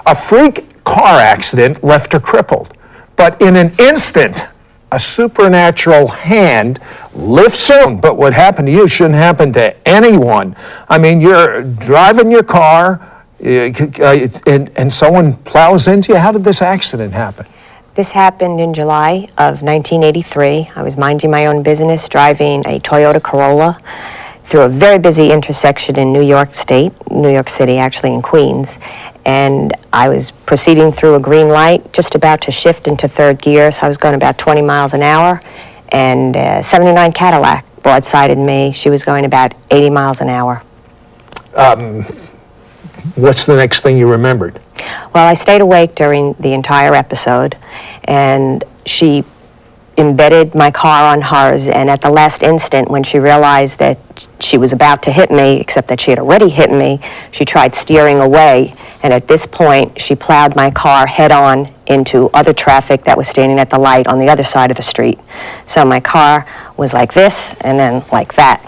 A freak car accident left her crippled, but in an instant, a supernatural hand lifts her. But what happened to you shouldn't happen to anyone. I mean, you're driving your car, and someone plows into you. How did this accident happen? This happened in July of 1983. I was minding my own business, driving a Toyota Corolla through a very busy intersection in New York City, actually in Queens. And I was proceeding through a green light, just about to shift into third gear, so I was going about 20 miles an hour, and a 79 Cadillac broadsided me. She was going about 80 miles an hour. What's the next thing you remembered? Well, I stayed awake during the entire episode, and she embedded my car on hers, and at the last instant, when she realized that she was about to hit me, except that she had already hit me, she tried steering away, and at this point, she plowed my car head-on into other traffic that was standing at the light on the other side of the street. So my car was like this, and then like that.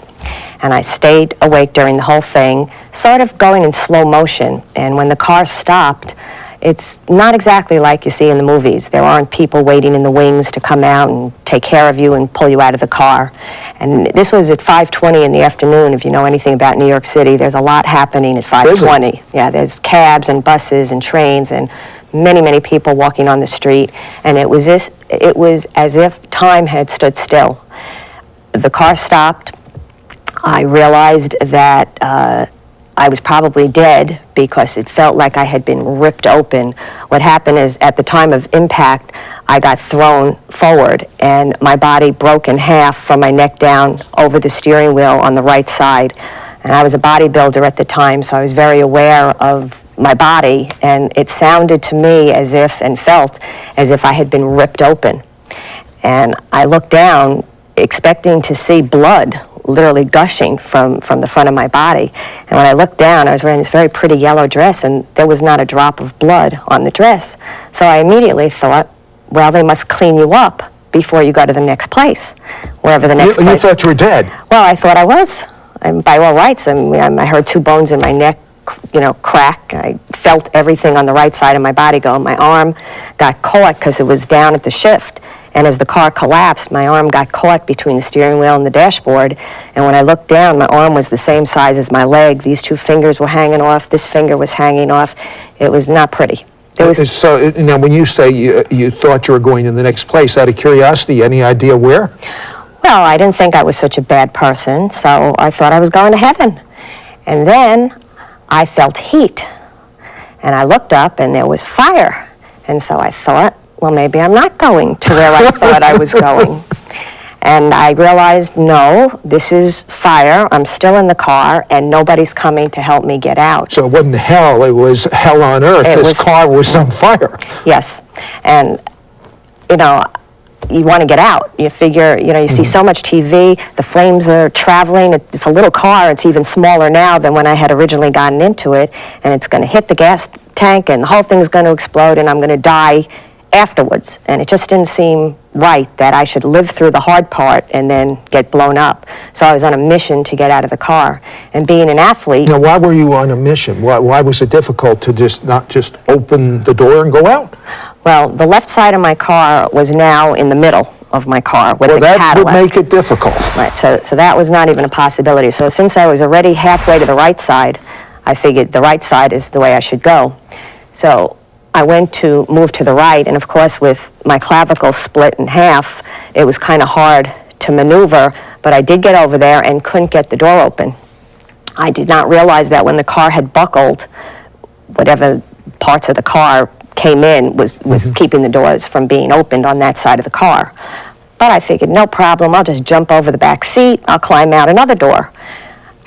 And I stayed awake during the whole thing, sort of going in slow motion, and when the car stopped, it's not exactly like you see in the movies. There aren't people waiting in the wings to come out and take care of you and pull you out of the car. And this was at 5:20 in the afternoon. If you know anything about New York City, there's a lot happening at 5:20. Yeah, there's cabs and buses and trains and many, many people walking on the street. And it was as if time had stood still. The car stopped. I realized that I was probably dead because it felt like I had been ripped open. What happened is, at the time of impact, I got thrown forward and my body broke in half from my neck down over the steering wheel on the right side. And I was a bodybuilder at the time, so I was very aware of my body, and it sounded to me as if, and felt as if I had been ripped open. And I looked down expecting to see blood literally gushing from the front of my body. And when I looked down, I was wearing this very pretty yellow dress, and there was not a drop of blood on the dress. So I immediately thought, well, they must clean you up before you go to the next place, wherever the next place. You thought you were dead? Well, I thought I was. And by all rights, I heard two bones in my neck, crack. I felt everything on the right side of my body go. My arm got caught because it was down at the shift. And as the car collapsed, my arm got caught between the steering wheel and the dashboard. And when I looked down, my arm was the same size as my leg. These two fingers were hanging off. This finger was hanging off. It was not pretty. So now, when you say you thought you were going to the next place, out of curiosity, any idea where? Well, I didn't think I was such a bad person, so I thought I was going to heaven. And then I felt heat. And I looked up, and there was fire. And so I thought, well, maybe I'm not going to where I thought I was going. And I realized, no, this is fire. I'm still in the car, and nobody's coming to help me get out. So it wasn't hell, it was hell on earth. This car was on fire. Yes. And, you want to get out. You figure, you see so much TV, the flames are traveling. It's a little car. It's even smaller now than when I had originally gotten into it. And it's going to hit the gas tank, and the whole thing's going to explode, and I'm going to die afterwards. And it just didn't seem right that I should live through the hard part and then get blown up. So I was on a mission to get out of the car. And being an athlete... Now, why were you on a mission? Why was it difficult to not just open the door and go out? Well, the left side of my car was now in the middle of my car with the Cadillac. Well, that would make it difficult. Right, so that was not even a possibility. So since I was already halfway to the right side, I figured the right side is the way I should go. So I went to move to the right, and of course with my clavicle split in half, it was kind of hard to maneuver, but I did get over there and couldn't get the door open. I did not realize that when the car had buckled, whatever parts of the car came in was keeping the doors from being opened on that side of the car. But I figured, no problem, I'll just jump over the back seat, I'll climb out another door.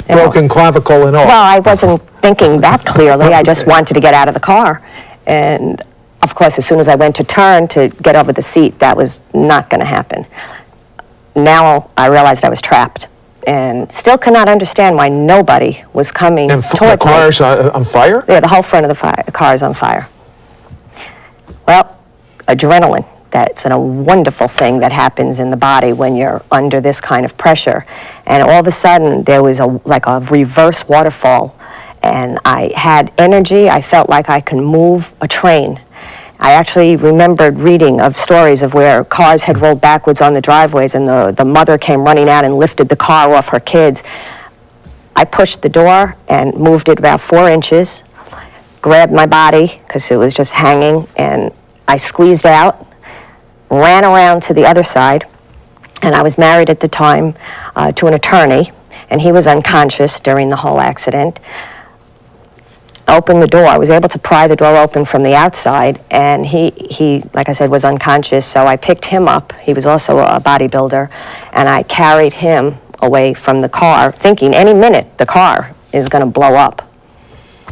Broken clavicle and all. Well, I wasn't thinking that clearly, I just wanted to get out of the car. And of course, as soon as I went to turn to get over the seat, that was not going to happen. Now I realized I was trapped, and still cannot understand why nobody was coming towards me. And the car's on fire? Yeah, the whole front of the car is on fire. Well, adrenaline, that's a wonderful thing that happens in the body when you're under this kind of pressure. And all of a sudden, there was like a reverse waterfall. and I had energy. I felt like I could move a train. I actually remembered reading of stories of where cars had rolled backwards on the driveways and the mother came running out and lifted the car off her kids. I pushed the door and moved it about 4 inches, grabbed my body because it was just hanging, and I squeezed out, ran around to the other side, and I was married at the time to an attorney, and he was unconscious during the whole accident. Opened the door. I was able to pry the door open from the outside, and he, like I said, was unconscious, so I picked him up. He was also a bodybuilder, and I carried him away from the car, thinking any minute the car is going to blow up.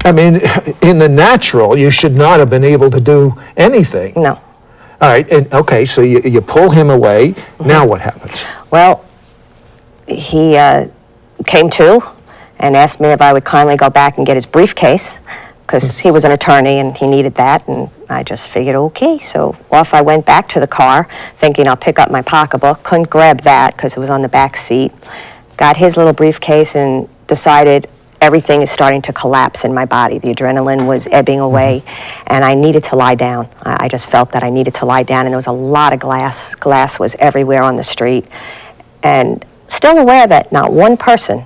I mean, in the natural, you should not have been able to do anything. No. All right, and okay, so you pull him away. Now what happens? Well, he came to and asked me if I would kindly go back and get his briefcase, because he was an attorney and he needed that, and I just figured, okay. So off I went back to the car, thinking I'll pick up my pocketbook. Couldn't grab that because it was on the back seat. Got his little briefcase and decided everything is starting to collapse in my body. The adrenaline was ebbing away, and I needed to lie down. I just felt that I needed to lie down, and there was a lot of glass. Glass was everywhere on the street, and still aware that not one person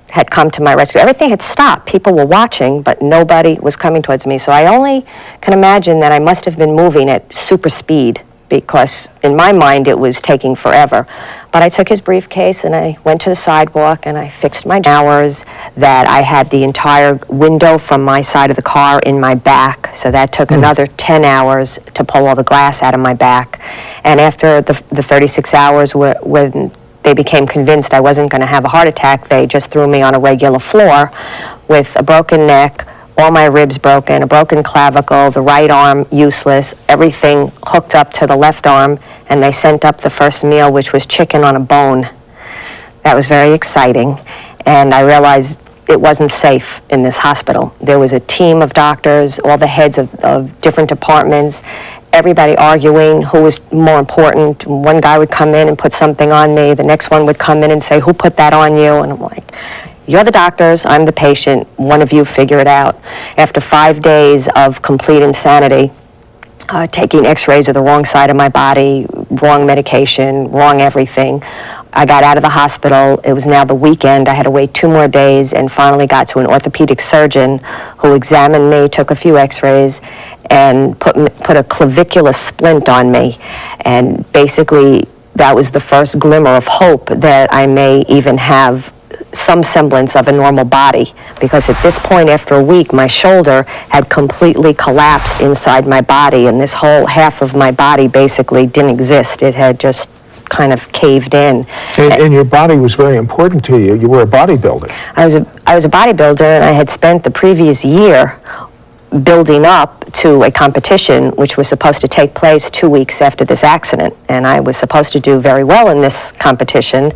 had come to my rescue. Everything had stopped. People were watching, but nobody was coming towards me. So I only can imagine that I must have been moving at super speed, because in my mind it was taking forever. But I took his briefcase and I went to the sidewalk and I fixed my hours, that I had the entire window from my side of the car in my back. So that took another 10 hours to pull all the glass out of my back. And after the 36 hours, when they became convinced I wasn't going to have a heart attack, they just threw me on a regular floor with a broken neck, all my ribs broken, a broken clavicle, the right arm useless, everything hooked up to the left arm, and they sent up the first meal, which was chicken on a bone. That was very exciting, and I realized it wasn't safe in this hospital. There was a team of doctors, all the heads of different departments, everybody arguing who was more important. One guy would come in and put something on me. The next one would come in and say, who put that on you? And I'm like, you're the doctors, I'm the patient. One of you figure it out. After 5 days of complete insanity, taking x-rays of the wrong side of my body, wrong medication, wrong everything, I got out of the hospital. It was now the weekend. I had to wait 2 more days and finally got to an orthopedic surgeon who examined me, took a few x-rays, and put a clavicular splint on me. And basically, that was the first glimmer of hope that I may even have some semblance of a normal body, because at this point, after a week, my shoulder had completely collapsed inside my body, and this whole half of my body basically didn't exist. It had just kind of caved in. And your body was very important to you. You were a bodybuilder. I was a bodybuilder, and I had spent the previous year building up to a competition which was supposed to take place 2 weeks after this accident, and I was supposed to do very well in this competition,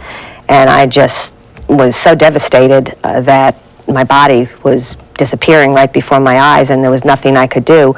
and I just was so devastated that my body was disappearing right before my eyes, and there was nothing I could do.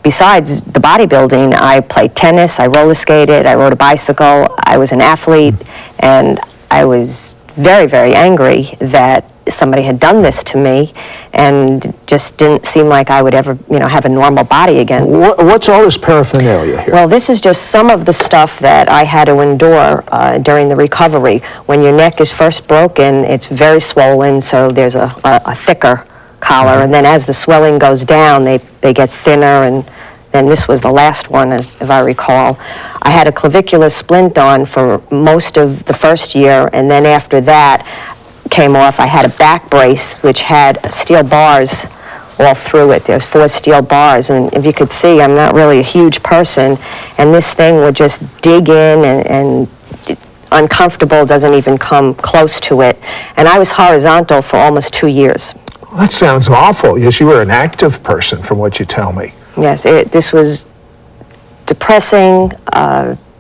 Besides the bodybuilding, I played tennis, I roller skated, I rode a bicycle, I was an athlete, and I was very, very angry that somebody had done this to me, and just didn't seem like I would ever, have a normal body again. What's all this paraphernalia here? Well, this is just some of the stuff that I had to endure during the recovery. When your neck is first broken, it's very swollen, so there's a thicker collar, and then as the swelling goes down, they get thinner, and then this was the last one, if I recall. I had a clavicular splint on for most of the first year, and then after that came off, I had a back brace which had steel bars all through it. There's 4 steel bars, and if you could see, I'm not really a huge person, and this thing would just dig in, and uncomfortable doesn't even come close to it. And I was horizontal for almost 2 years. Well, that sounds awful. Yes, you were an active person from what you tell me. Yes, this was depressing,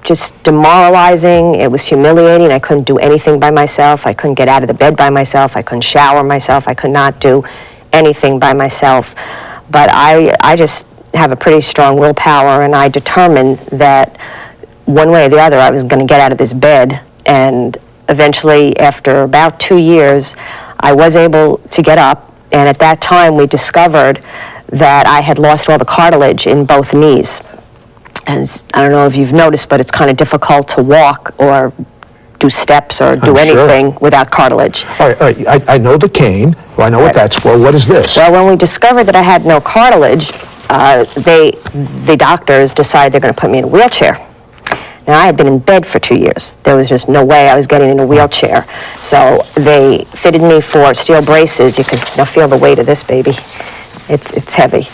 just demoralizing. It was humiliating. I couldn't do anything by myself. I couldn't get out of the bed by myself. I couldn't shower myself. I could not do anything by myself. But I just have a pretty strong willpower, and I determined that one way or the other I was going to get out of this bed. And eventually, after about 2 years, I was able to get up And at that time, we discovered that I had lost all the cartilage in both knees. And I don't know if you've noticed, but it's kind of difficult to walk or do steps or do anything without cartilage. All right. I know the cane. I know what that's for. What is this? Well, when we discovered that I had no cartilage, the doctors decided they're going to put me in a wheelchair. Now, I had been in bed for 2 years. There was just no way I was getting in a wheelchair. So they fitted me for steel braces. You can now feel the weight of this baby. It's heavy.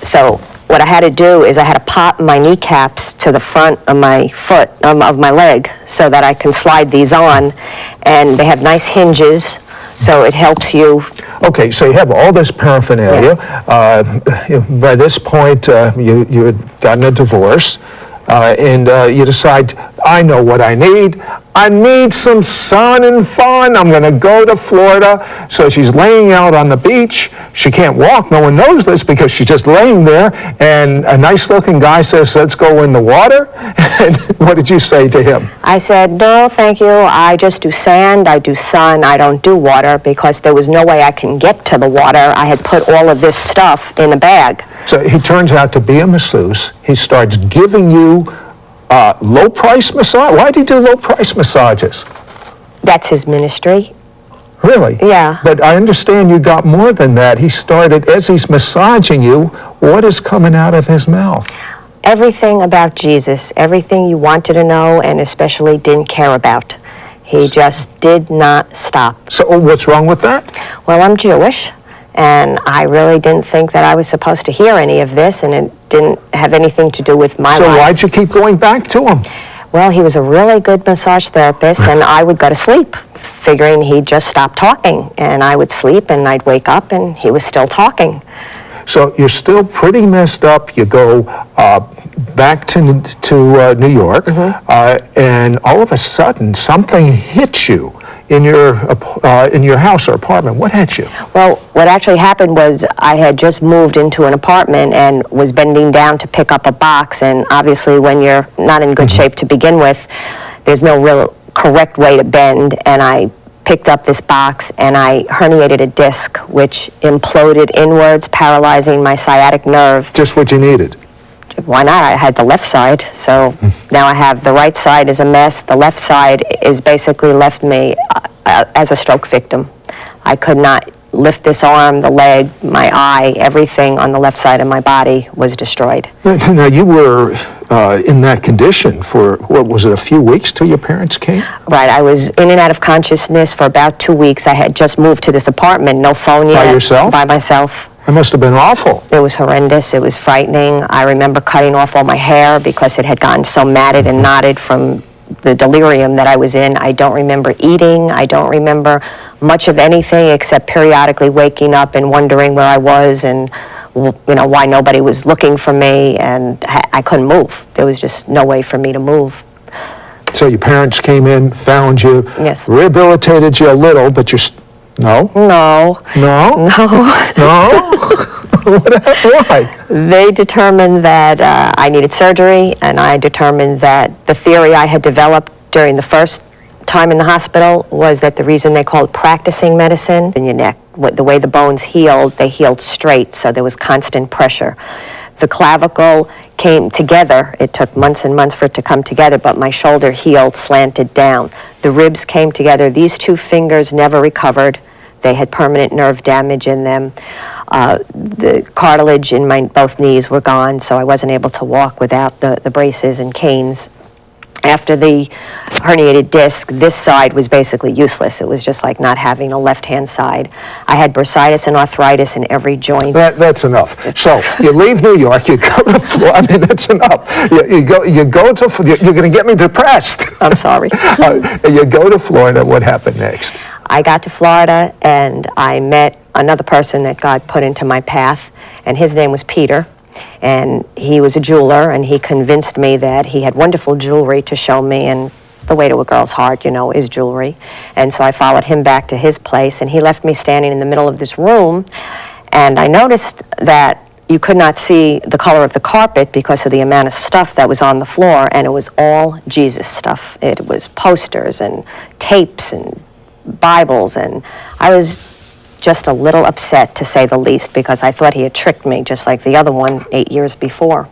So what I had to do is I had to pop my kneecaps to the front of my foot, of my leg, so that I can slide these on. And they have nice hinges, so it helps you. Okay, so you have all this paraphernalia. By this point, you had gotten a divorce, and you decide, I know what I need. I need some sun and fun. I'm going to go to Florida. So she's laying out on the beach. She can't walk. No one knows this because she's just laying there. And a nice-looking guy says, let's go in the water. And what did you say to him? I said, no, thank you. I just do sand. I do sun. I don't do water because there was no way I can get to the water. I had put all of this stuff in a bag. So he turns out to be a masseuse. He starts giving you low-price massage. Why do you do low-price massages? That's his ministry. Really? Yeah. But I understand you got more than that. He started, as he's massaging you, what is coming out of his mouth? Everything about Jesus, everything you wanted to know and especially didn't care about. He just did not stop. So what's wrong with that? Well, I'm Jewish, and I really didn't think that I was supposed to hear any of this, and it didn't have anything to do with my life. So why'd you keep going back to him? Well, he was a really good massage therapist, and I would go to sleep, figuring he'd just stop talking. And I would sleep, and I'd wake up, and he was still talking. So you're still pretty messed up. You go back to New York, and all of a sudden, something hits you in your house or apartment. What hit you? Well, what actually happened was I had just moved into an apartment and was bending down to pick up a box, and obviously when you're not in good shape to begin with, there's no real correct way to bend, and I picked up this box and I herniated a disc which imploded inwards, paralyzing my sciatic nerve. Just what you needed. Why not? I had the left side, so now I have the right side is a mess. The left side is basically left me as a stroke victim. I could not lift this arm, the leg, my eye, everything on the left side of my body was destroyed. Now, you were in that condition for, what was it, a few weeks till your parents came? Right, I was in and out of consciousness for about 2 weeks. I had just moved to this apartment, no phone yet. By yourself? By myself. It must have been awful. It was horrendous. It was frightening. I remember cutting off all my hair because it had gotten so matted and knotted from the delirium that I was in. I don't remember eating. I don't remember much of anything except periodically waking up and wondering where I was and why nobody was looking for me, and I couldn't move. There was just no way for me to move. So your parents came in, found you, Yes. rehabilitated you a little, but you're... No? No. No? No. No? Why? They determined that I needed surgery, and I determined that the theory I had developed during the first time in the hospital was that the reason they called practicing medicine in your neck, the way the bones healed, they healed straight, so there was constant pressure. The clavicle came together. It took months and months for it to come together, but my shoulder healed, slanted down. The ribs came together. These two fingers never recovered. They had permanent nerve damage in them. The cartilage in my both knees were gone, so I wasn't able to walk without the braces and canes. After the herniated disc, this side was basically useless. It was just like not having a left-hand side. I had bursitis and arthritis in every joint. That's enough. So you leave New York, you go to Florida. I mean, that's enough. You go to, you're going to get me depressed. I'm sorry. You go to Florida. What happened next? I got to Florida and I met another person that God put into my path, and his name was Peter. And he was a jeweler, and he convinced me that he had wonderful jewelry to show me, and the way to a girl's heart, is jewelry. And so I followed him back to his place, and he left me standing in the middle of this room, and I noticed that you could not see the color of the carpet because of the amount of stuff that was on the floor, and it was all Jesus stuff. It was posters and tapes and Bibles, and I was just a little upset, to say the least, because I thought he had tricked me, just like the other one 8 years before.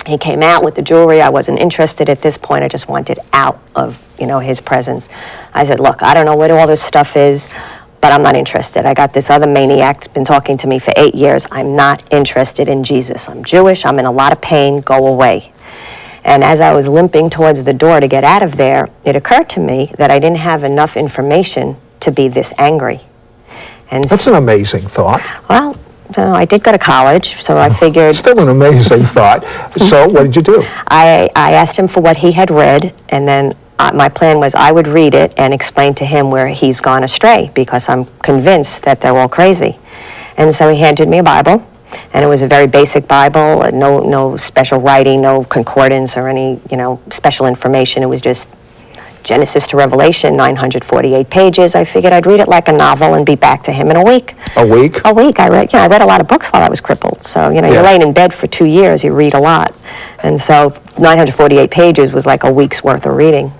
He came out with the jewelry. I wasn't interested at this point. I just wanted out of, his presence. I said, look, I don't know what all this stuff is, but I'm not interested. I got this other maniac that's been talking to me for 8 years. I'm not interested in Jesus. I'm Jewish. I'm in a lot of pain. Go away. And as I was limping towards the door to get out of there, it occurred to me that I didn't have enough information to be this angry. And That's an amazing thought. well, I did go to college, so I figured... Still an amazing thought. So what did you do? I asked him for what he had read, and then my plan was I would read it and explain to him where he's gone astray, because I'm convinced that they're all crazy. And so he handed me a Bible, and it was a very basic Bible, no special writing, no concordance or any, special information. It was just Genesis to Revelation, 948 pages. I figured I'd read it like a novel and be back to him in a week. A week? A week. I read a lot of books while I was crippled. So, you're laying in bed for 2 years, you read a lot. And so 948 pages was like a week's worth of reading.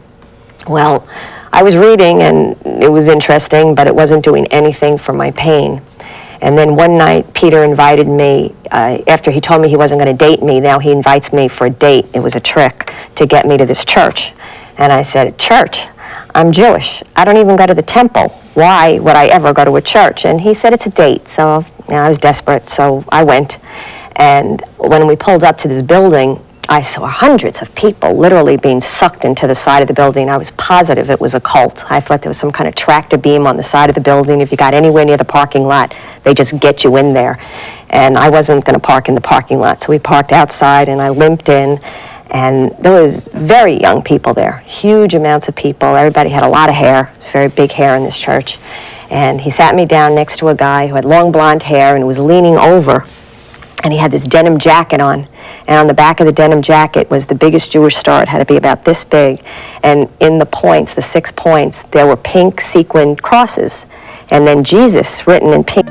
Well, I was reading, and it was interesting, but it wasn't doing anything for my pain. And then one night, Peter invited me, after he told me he wasn't going to date me, now he invites me for a date. It was a trick to get me to this church. And I said, church? I'm Jewish. I don't even go to the temple. Why would I ever go to a church? And he said, it's a date. So I was desperate, so I went. And when we pulled up to this building, I saw hundreds of people literally being sucked into the side of the building. I was positive it was a cult. I thought there was some kind of tractor beam on the side of the building. If you got anywhere near the parking lot, they just get you in there. And I wasn't going to park in the parking lot, so we parked outside, and I limped in. And there was very young people there, huge amounts of people. Everybody had a lot of hair, very big hair in this church. And he sat me down next to a guy who had long blonde hair and was leaning over. And he had this denim jacket on. And on the back of the denim jacket was the biggest Jewish star. It had to be about this big. And in the points, the 6 points, there were pink sequined crosses. And then Jesus written in pink.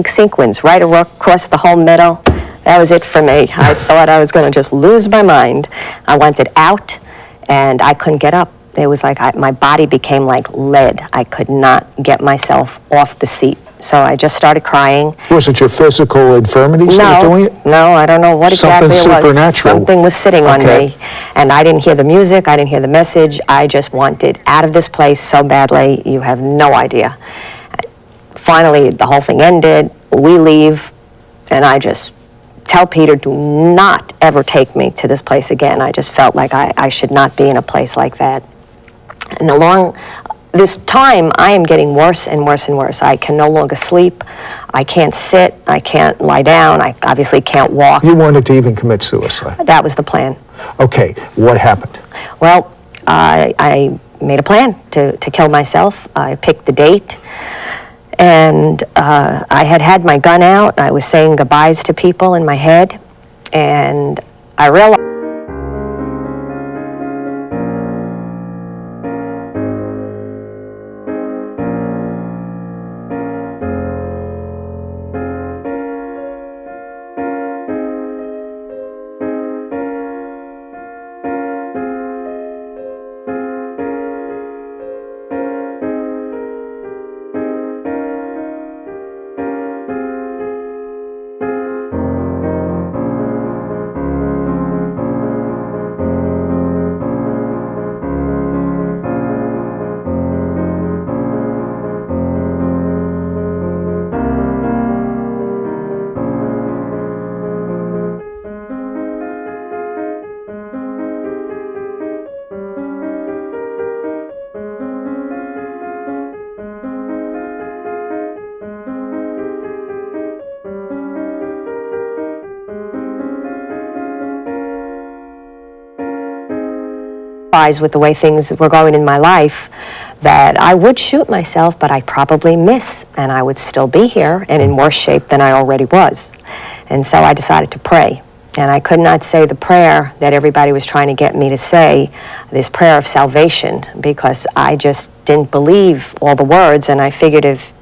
Sequins right across the whole middle. That was it for me. I thought I was going to just lose my mind. I wanted out, and I couldn't get up. It was like my body became like lead. I could not get myself off the seat. So I just started crying. Was it your physical infirmities that were doing it? No, I don't know what exactly it was. Something supernatural. Something was sitting on me. And I didn't hear the music. I didn't hear the message. I just wanted out of this place so badly. You have no idea. Finally, the whole thing ended. We leave, and I just tell Peter, do not ever take me to this place again. I just felt like I should not be in a place like that. And along this time, I am getting worse and worse and worse. I can no longer sleep. I can't sit. I can't lie down. I obviously can't walk. You wanted to even commit suicide? That was the plan. Okay, what happened? Well, I made a plan to kill myself. I picked the date. And I had my gun out. I was saying goodbyes to people in my head. And I realized realized with the way things were going in my life that I would shoot myself, but I'd probably miss, and I would still be here and in worse shape than I already was. And so I decided to pray. And I could not say the prayer that everybody was trying to get me to say, this prayer of salvation, because I just didn't believe all the words, and I figured if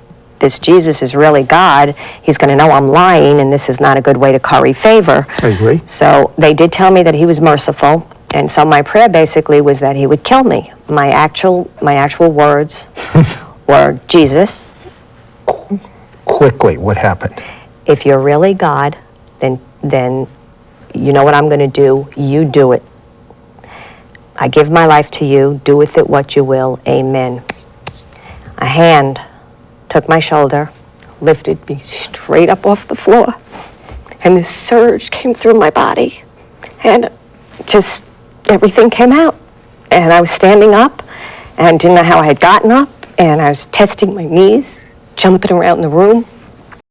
this Jesus is really God, he's going to know I'm lying, and this is not a good way to curry favor. I agree. So they did tell me that he was merciful, and so my prayer basically was that he would kill me. My actual words were, Jesus, Quickly, what happened? if you're really God, then you know what I'm going to do. You do it. I give my life to you. Do with it what you will. Amen. A hand took my shoulder, lifted me straight up off the floor, and this surge came through my body, and just everything came out. And I was standing up, and didn't know how I had gotten up, and I was testing my knees, jumping around the room,